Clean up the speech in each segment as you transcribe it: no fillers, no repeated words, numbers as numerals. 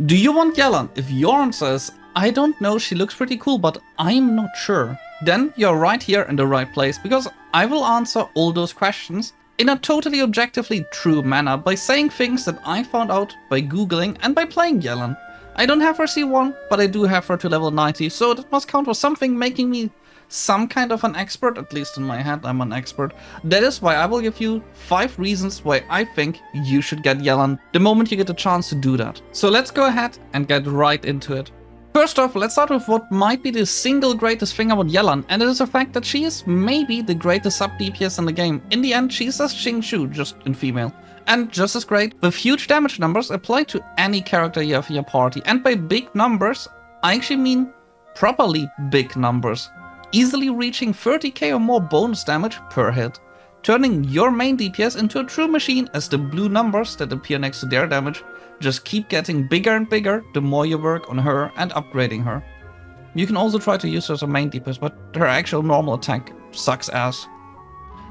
Do you want Yelan? If your answer is, I don't know, she looks pretty cool, but I'm not sure, then you're right here in the right place, because I will answer all those questions in a totally objectively true manner by saying things that I found out by googling and by playing Yelan. I don't have her C1, but I do have her to level 90, so that must count for something, making me some kind of an expert, at least in my head I'm an expert. That is why I will give you 5 reasons why I think you should get Yelan the moment you get the chance to do that. So let's go ahead and get right into it. First off, let's start with what might be the single greatest thing about Yelan, and it is the fact that she is maybe the greatest sub DPS in the game. In the end, she's as Xingqiu, just in female. And just as great, with huge damage numbers applied to any character you have in your party. And by big numbers, I actually mean properly big numbers. Easily reaching 30k or more bonus damage per hit. Turning your main DPS into a true machine, as the blue numbers that appear next to their damage just keep getting bigger and bigger the more you work on her and upgrading her. You can also try to use her as a main DPS, but her actual normal attack sucks ass.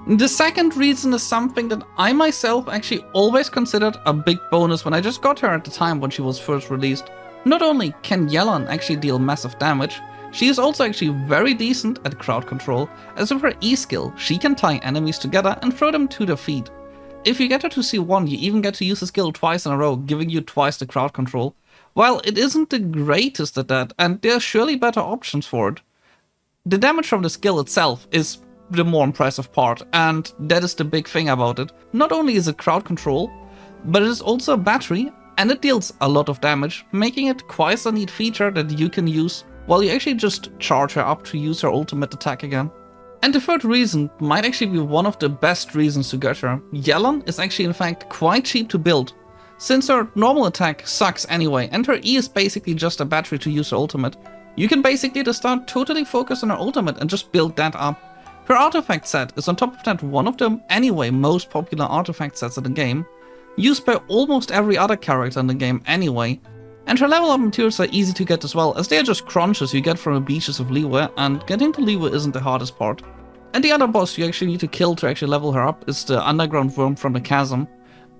The second reason is something that I myself actually always considered a big bonus when I just got her at the time when she was first released. Not only can Yelan actually deal massive damage, she is also actually very decent at crowd control, as with her E skill, she can tie enemies together and throw them to their feet. If you get her to C1, you even get to use the skill twice in a row, giving you twice the crowd control. While it isn't the greatest at that, and there are surely better options for it, the damage from the skill itself is the more impressive part, and that is the big thing about it. Not only is it crowd control, but it is also a battery, and it deals a lot of damage, making it quite a neat feature that you can use while you actually just charge her up to use her ultimate attack again. And the third reason might actually be one of the best reasons to get her. Yelan is actually in fact quite cheap to build. Since her normal attack sucks anyway, and her E is basically just a battery to use her ultimate, you can basically just start totally focus on her ultimate and just build that up. Her artifact set is on top of that one of the anyway most popular artifact sets in the game, used by almost every other character in the game anyway. And her level up materials are easy to get as well, as they are just crunches you get from the beaches of Liyue, and getting to Liyue isn't the hardest part. And the other boss you actually need to kill to actually level her up is the underground worm from the chasm.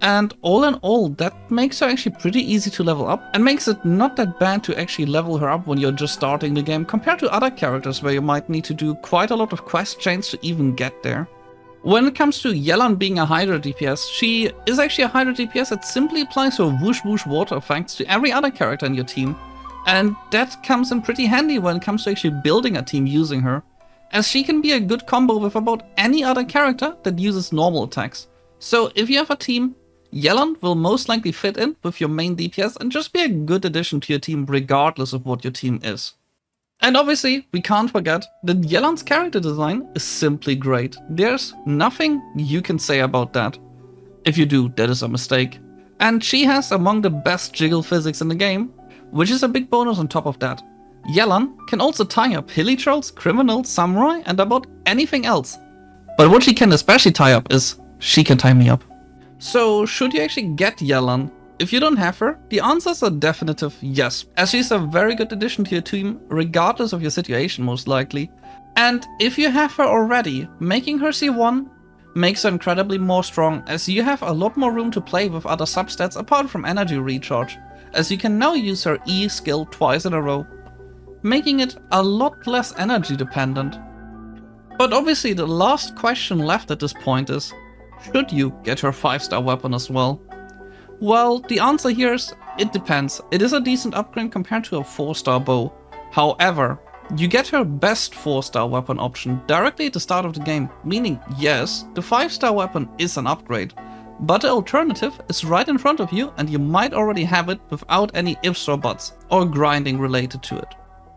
And all in all, that makes her actually pretty easy to level up, and makes it not that bad to actually level her up when you're just starting the game, compared to other characters where you might need to do quite a lot of quest chains to even get there. When it comes to Yelan being a Hydra DPS, she is actually a Hydra DPS that simply applies her whoosh whoosh water effects to every other character in your team. And that comes in pretty handy when it comes to actually building a team using her, as she can be a good combo with about any other character that uses normal attacks. So if you have a team, Yelan will most likely fit in with your main DPS and just be a good addition to your team regardless of what your team is. And obviously, we can't forget that Yelan's character design is simply great. There's nothing you can say about that. If you do, that is a mistake. And she has among the best jiggle physics in the game, which is a big bonus on top of that. Yelan can also tie up hilly trolls, criminals, samurai, and about anything else. But what she can especially tie up is, she can tie me up. So, should you actually get Yelan? If you don't have her, the answers are definitive yes, as she's a very good addition to your team, regardless of your situation most likely. And if you have her already, making her C1 makes her incredibly more strong, as you have a lot more room to play with other substats apart from energy recharge, as you can now use her E skill twice in a row, making it a lot less energy dependent. But obviously the last question left at this point is, should you get her 5-star weapon as well? Well, the answer here is, it depends. It is a decent upgrade compared to a 4-star bow. However, you get her best 4-star weapon option directly at the start of the game, meaning yes, the 5-star weapon is an upgrade, but the alternative is right in front of you and you might already have it without any ifs or buts, or grinding related to it.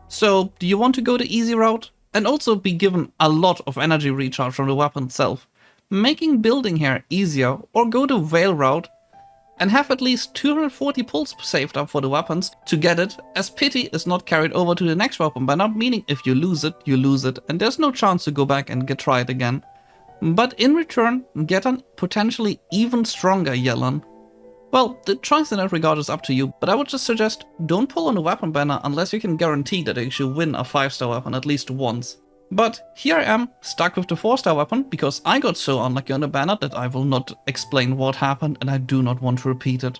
So, do you want to go the easy route? And also be given a lot of energy recharge from the weapon itself, making building here easier, or go the Veil route and have at least 240 pulls saved up for the weapons to get it, as pity is not carried over to the next weapon by not, meaning if you lose it, and there's no chance to go back and try it again. But in return, get a potentially even stronger Yelan. Well, the choice in that regard is up to you, but I would just suggest don't pull on the weapon banner unless you can guarantee that you should win a 5-star weapon at least once. But here I am, stuck with the 4-star weapon, because I got so unlucky on the banner that I will not explain what happened and I do not want to repeat it.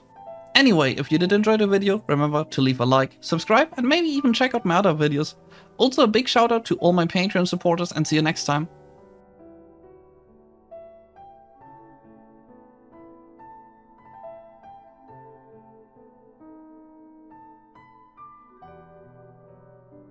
Anyway, if you did enjoy the video, remember to leave a like, subscribe, and maybe even check out my other videos. Also a big shout out to all my Patreon supporters, and see you next time.